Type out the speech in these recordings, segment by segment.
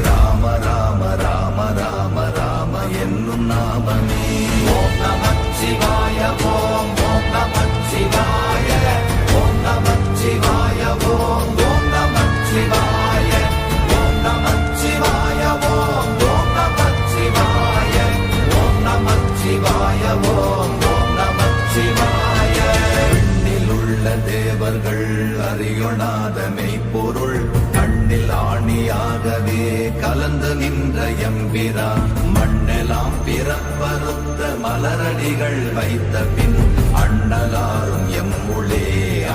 ராம ராம ராம ராம ராம என்னும் நாமமே. ஓம் நமச்சிவாய ஓம் ஓம் நமச்சிவாய ஓம் நமச்சிவாய ஓம் ஓம் நமச்சிவாய ஓம் நமச்சிவாய ஓம் ஓம் நமச்சிவாய ஓம் நமச்சிவாய ஓம் ஓம் நமச்சிவாய. எண்ணில் உள்ள தேவர்கள் அறியொணாத மெய்ப்பொருள் கண்ணில் ஆணியாகவே கலந்து நின்ற எம்பிரா மண்ணெல்லாம் பிறப்பறுத்த மலரடிகள் வைத்த பின் அண்ணலாரும் எம்முளே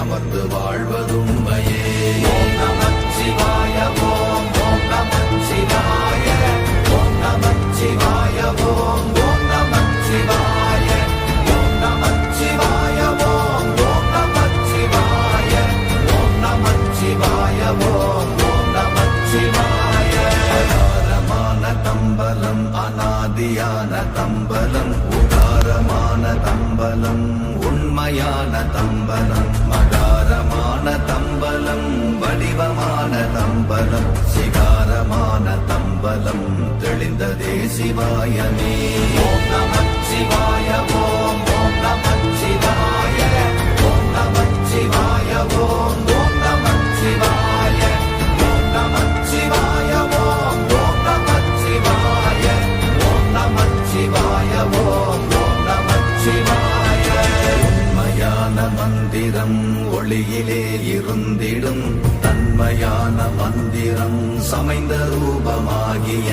அமர்ந்து வாழ்வதுண்மையே. ஓம் நமச்சிவாய ஓம் ஓம் நமச்சிவாய ஓம் நமச்சிவாய ஓம் ஓம் நமச்சிவாய ஓம் நமச்சிவாய ஓம் ஓம் நமச்சிவாய ஓம் நமச்சிவாய ஓம் ஓம் நமச்சிவாய. அகாரமான தம்பலம் அநாதியான தம்பலம் உகாரமான தம்பலம் உண்மையான தம்பலம் மகாரமான தம்பலம் வடிவமான தம்பலம் சிகாரமான தம்பலம் தெளிந்ததே சிவாயமே. ஓம் நமச்சிவாய ஓம் ஓம் நமச்சிவாய ஓம் நமச்சிவாய ஓம் ஓம் நமச்சிவாய ஓம் நமச்சிவாய ஓம் ஓம் நமச்சிவாய ஓம் நமச்சிவாய ஓம் ஓம் நமச்சிவாய. உண்மையான மந்திரம் ஒளியிலே இருந்திடும் தன்மையான மந்திரம் சமைந்த ரூபமாகிய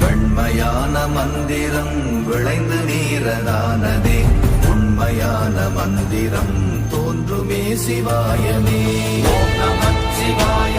வெண்மையான மந்திரம் விளைந்து நீரதானதே உண்மையான மந்திரம் தோன்றுமே சிவாயமே. ஓம் நமச்சிவாய